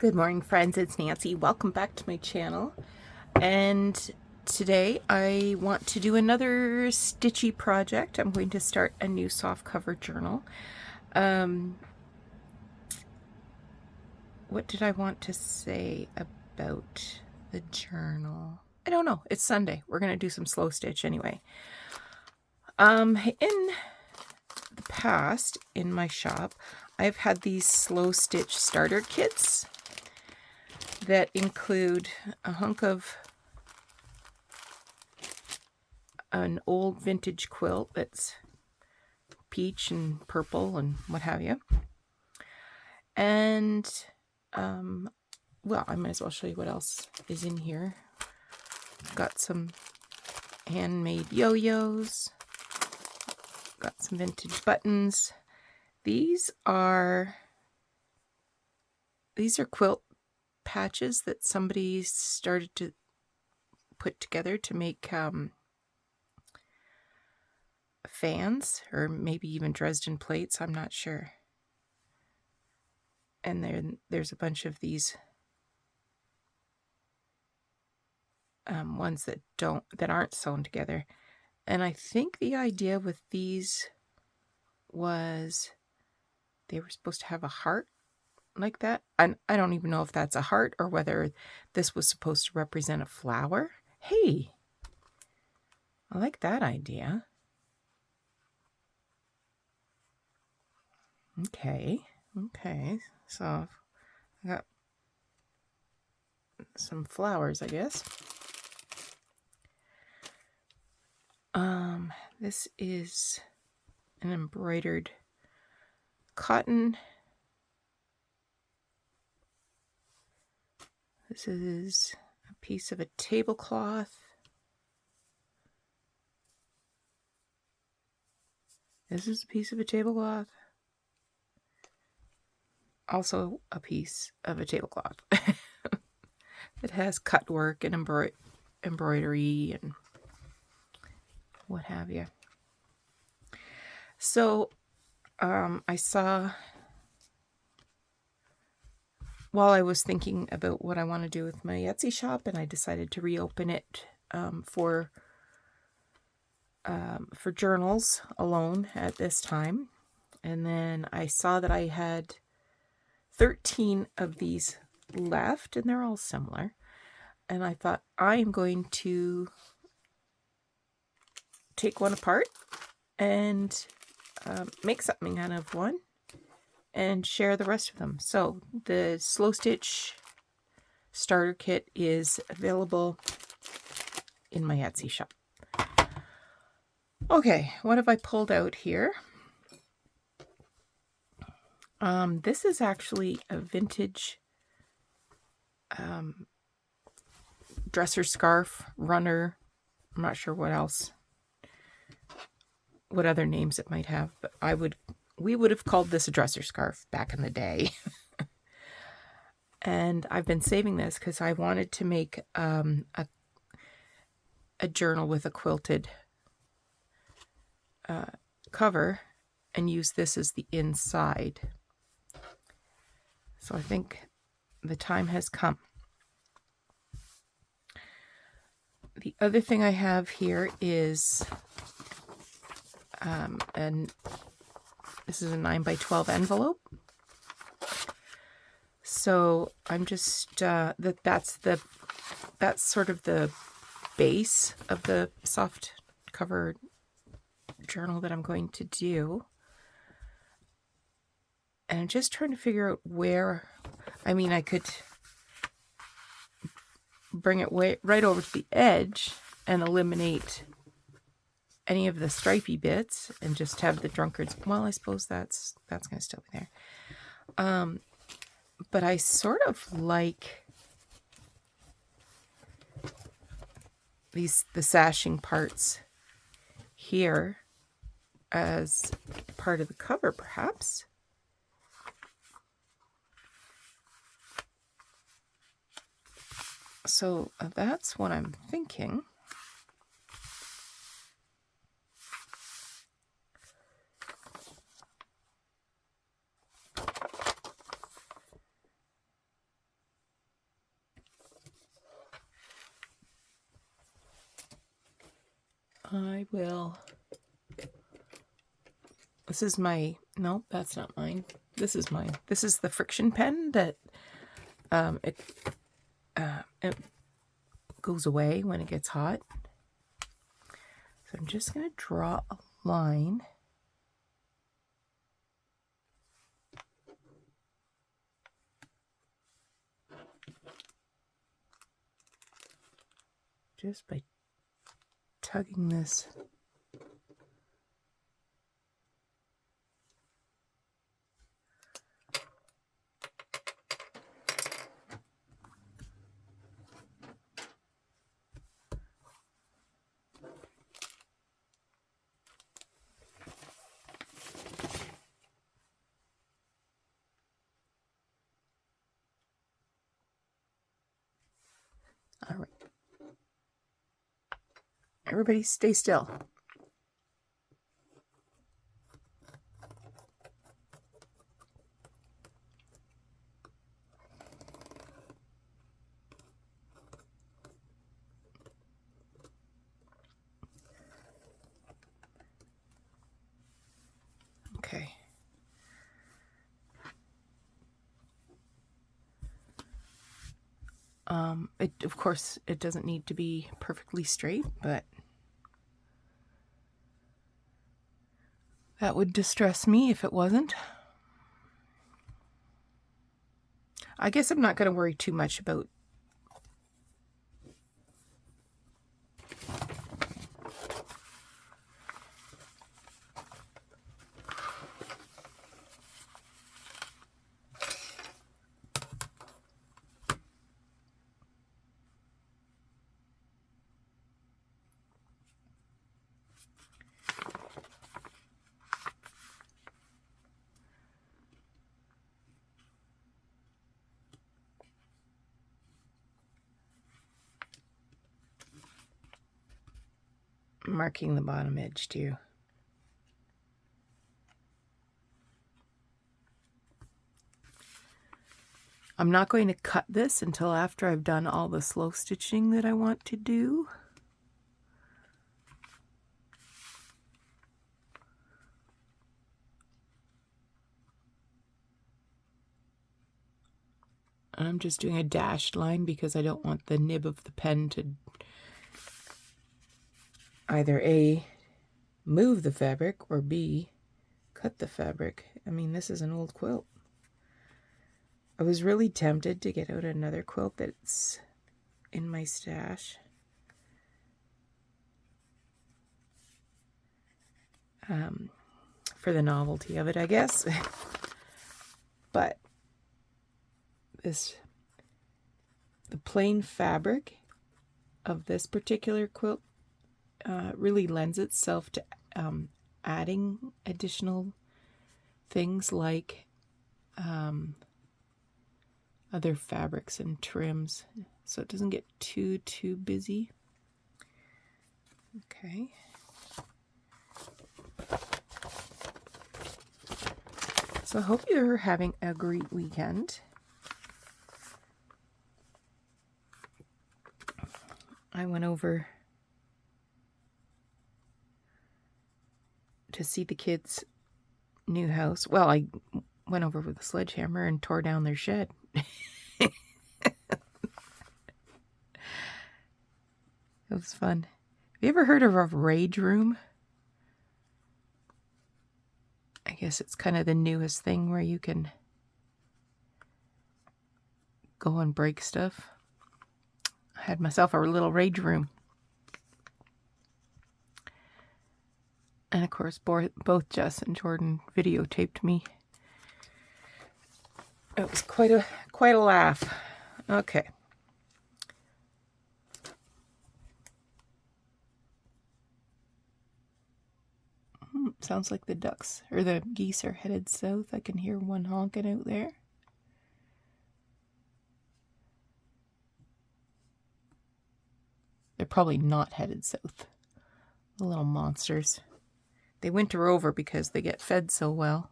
Good morning, friends. It's Nancy. Welcome back to my channel. And today I want to do another stitchy project. I'm going to start a new soft cover journal. What did I want to say about the journal? I don't know. It's Sunday. We're going to do some slow stitch anyway. In the past, in my shop, I've had these slow stitch starter kits that include a hunk of an old vintage quilt that's peach and purple and what have you. And, well, I might as well show you what else is in here. Got some handmade yo-yos. Got some vintage buttons. These are quilt patches that somebody started to put together to make fans, or maybe even Dresden plates, I'm not sure. And then there's a bunch of these ones that aren't sewn together. And I think the idea with these was they were supposed to have a heart like that. And I don't even know if that's a heart or whether this was supposed to represent a flower. Hey, I like that idea. Okay, so I got some flowers, I guess. This is an embroidered cotton. This is a piece of a tablecloth. This is a piece of a tablecloth. Also a piece of a tablecloth. It has cut work and embroidery and what have you. So I saw, while I was thinking about what I want to do with my Etsy shop, and I decided to reopen it for journals alone at this time. And then I saw that I had 13 of these left, and they're all similar. And I thought, I am going to take one apart and make something out of one and share the rest of them. So the slow stitch starter kit is available in my Etsy shop. Okay, what have I pulled out here? This is actually a vintage dresser scarf, runner. I'm not sure what else, what other names it might have, but we would have called this a dresser scarf back in the day. And I've been saving this because I wanted to make a journal with a quilted cover and use this as the inside. So I think the time has come. The other thing I have here is this is a 9x12 envelope. So I'm just that's sort of the base of the soft cover journal that I'm going to do. And I'm just trying to figure out where, I mean, I could bring it right over to the edge and eliminate any of the stripy bits and just have the drunkards. Well, I suppose that's going to still be there. But I sort of like the sashing parts here as part of the cover, perhaps. So that's what I'm thinking. I will. This is my, no, that's not mine. This is mine. This is the friction pen that it goes away when it gets hot. So I'm just going to draw a line. Just by tugging this. All right. Everybody stay still. Okay. Of course, it doesn't need to be perfectly straight, but that would distress me if it wasn't. I guess I'm not going to worry too much about marking the bottom edge too. I'm not going to cut this until after I've done all the slow stitching that I want to do. I'm just doing a dashed line because I don't want the nib of the pen to either A, move the fabric, or B, cut the fabric. I mean, this is an old quilt. I was really tempted to get out another quilt that's in my stash. For the novelty of it, I guess. But the plain fabric of this particular quilt really lends itself to adding additional things like other fabrics and trims, so it doesn't get too busy. Okay. So I hope you're having a great weekend. I went over to see the kids' new house. Well, I went over with a sledgehammer and tore down their shed. It was fun. Have you ever heard of a rage room? I guess it's kind of the newest thing where you can go and break stuff. I had myself a little rage room. And of course, both Jess and Jordan videotaped me. It was quite a laugh. Okay. Sounds like the ducks or the geese are headed south. I can hear one honking out there. They're probably not headed south. The little monsters. They winter over because they get fed so well.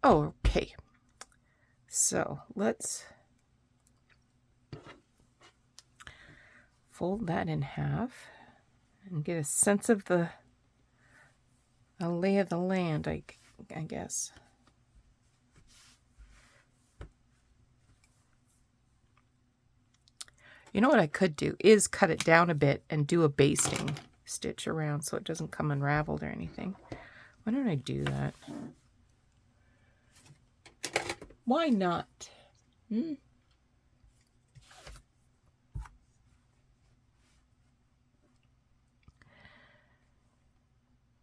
Oh, okay. So let's fold that in half and get a sense of the lay of the land, I guess. You know what I could do is cut it down a bit and do a basting stitch around so it doesn't come unraveled or anything. Why don't I do that? Why not?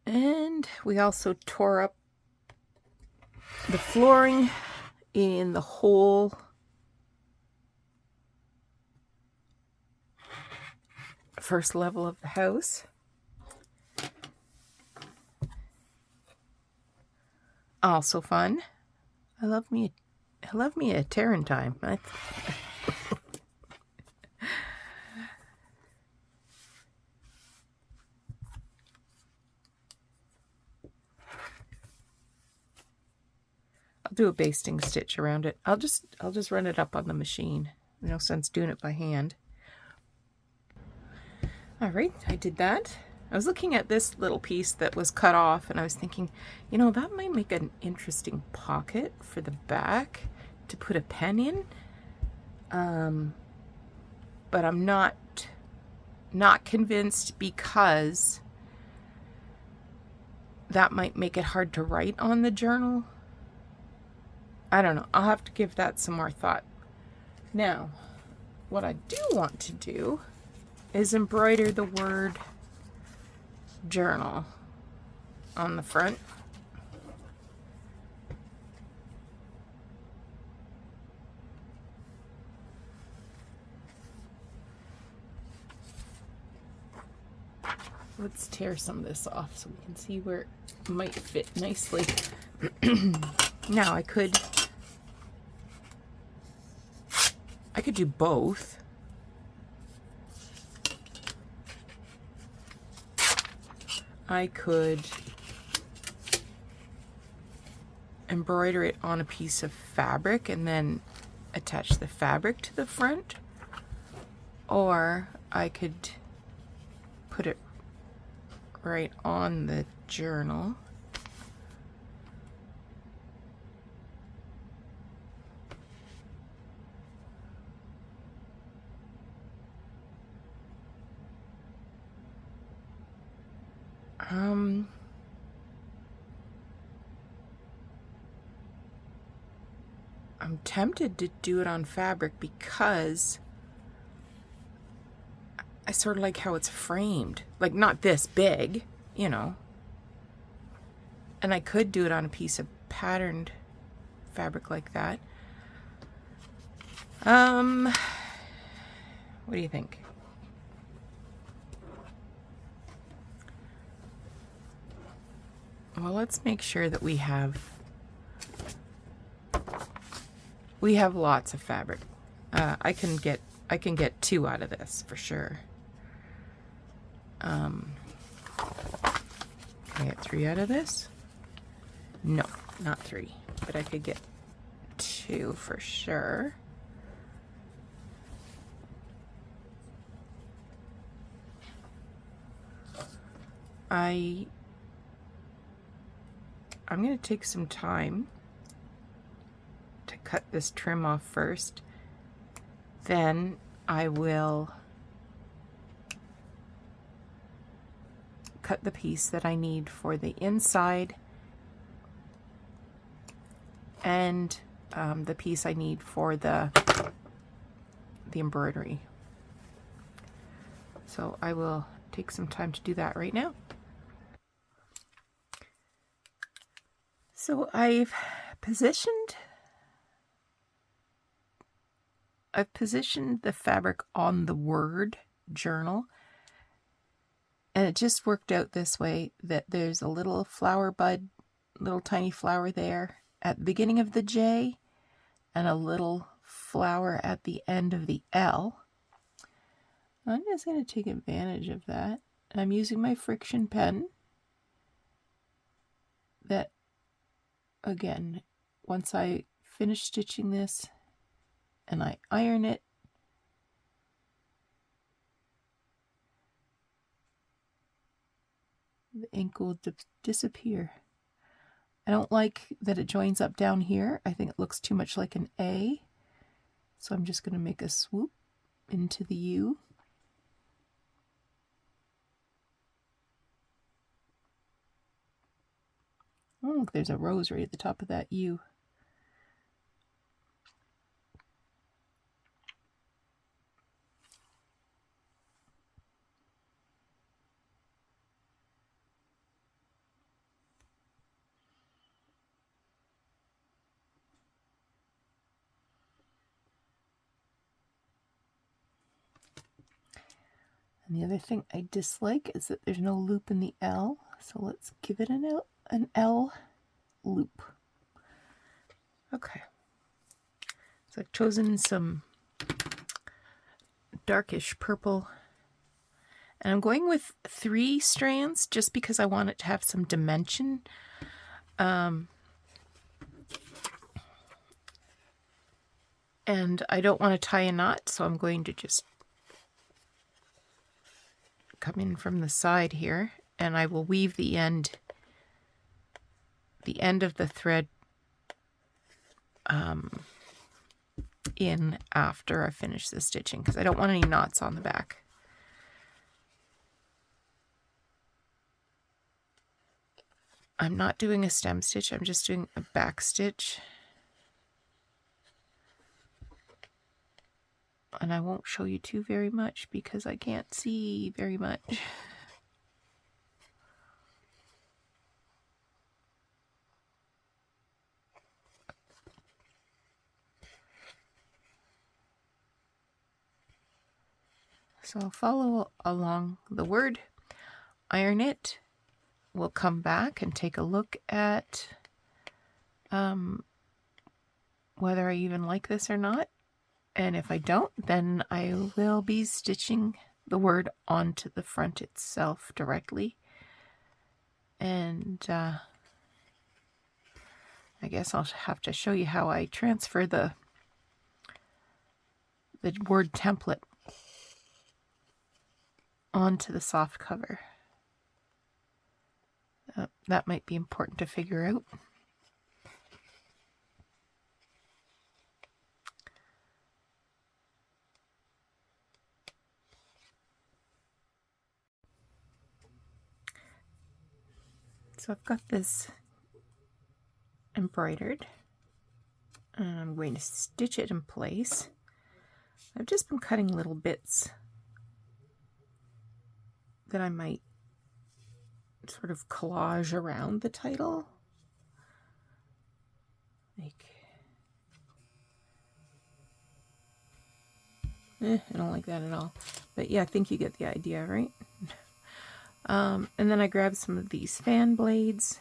And we also tore up the flooring in the whole first level of the house. Also fun. I love me a tearing time. I'll do a basting stitch around it. I'll just run it up on the machine. No sense doing it by hand. All right, I did that. I was looking at this little piece that was cut off and I was thinking, you know, that might make an interesting pocket for the back to put a pen in. But I'm not convinced because that might make it hard to write on the journal. I don't know. I'll have to give that some more thought. Now, what I do want to do is embroider the word journal on the front. Let's tear some of this off so we can see where it might fit nicely. Now I could do both. I could embroider it on a piece of fabric and then attach the fabric to the front, or I could put it right on the journal. I'm tempted to do it on fabric because I sort of like how it's framed. Like, not this big, you know. And I could do it on a piece of patterned fabric like that. What do you think? Well, let's make sure that we have lots of fabric. I can get 2 out of this for sure. Can I get 3 out of this? No, not 3, but I could get 2 for sure. I'm going to take some time to cut this trim off first. Then I will cut the piece that I need for the inside and the piece I need for the embroidery. So I will take some time to do that right now. So I've positioned the fabric on the word journal, and it just worked out this way that there's a little flower bud, little tiny flower there at the beginning of the J and a little flower at the end of the L. I'm just going to take advantage of that. I'm using my friction pen that, again, once I finish stitching this and I iron it, the ink will disappear. I don't like that it joins up down here. I think it looks too much like an A. So I'm just going to make a swoop into the U. Oh, look, there's a rose right at the top of that U. And the other thing I dislike is that there's no loop in the L. So let's give it an L loop. Okay. So I've chosen some darkish purple. And I'm going with 3 strands just because I want it to have some dimension. And I don't want to tie a knot, so I'm going to just come in from the side here, and I will weave the end of the thread in after I finish the stitching, because I don't want any knots on the back. I'm not doing a stem stitch, I'm just doing a back stitch. And I won't show you too very much because I can't see very much. So I'll follow along the word, iron it. We'll come back and take a look at whether I even like this or not. And if I don't, then I will be stitching the word onto the front itself directly. And I guess I'll have to show you how I transfer the word template onto the soft cover. That might be important to figure out. So I've got this embroidered, and I'm going to stitch it in place. I've just been cutting little bits that I might sort of collage around the title. Like, I don't like that at all. But yeah, I think you get the idea, right? And then I grabbed some of these fan blades,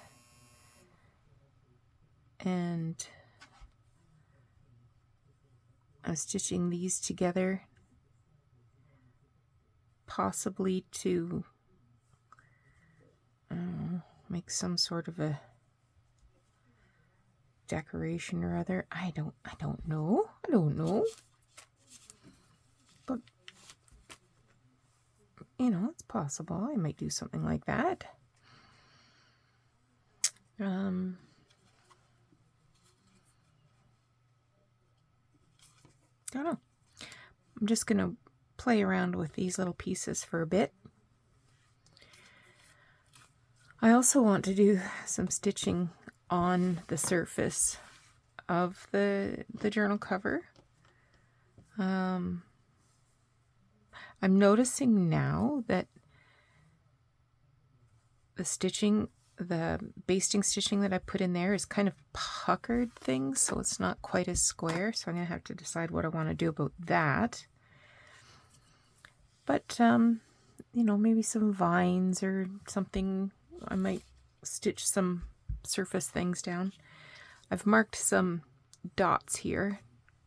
and I'm stitching these together, possibly to make some sort of a decoration or other. I don't know. But you know, it's possible. I might do something like that. I don't know. I'm just going to play around with these little pieces for a bit. I also want to do some stitching on the surface of the journal cover. I'm noticing now that the basting stitching that I put in there is kind of puckered things, so it's not quite as square. So I'm going to have to decide what I want to do about that. But, you know, maybe some vines or something. I might stitch some surface things down. I've marked some dots here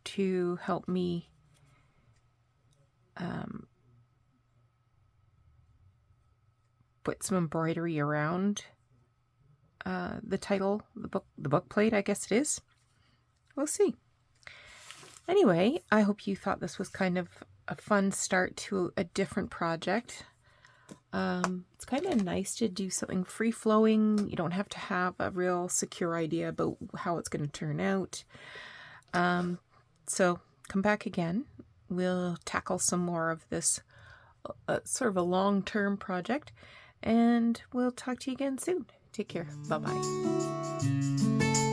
to help me put some embroidery around the title, the book plate, I guess it is. we'll see. Anyway, I hope you thought this was kind of a fun start to a different project. It's kind of nice to do something free-flowing. You don't have to have a real secure idea about how it's going to turn out. So come back again. We'll tackle some more of this sort of a long-term project, and we'll talk to you again soon. Take care. Bye-bye.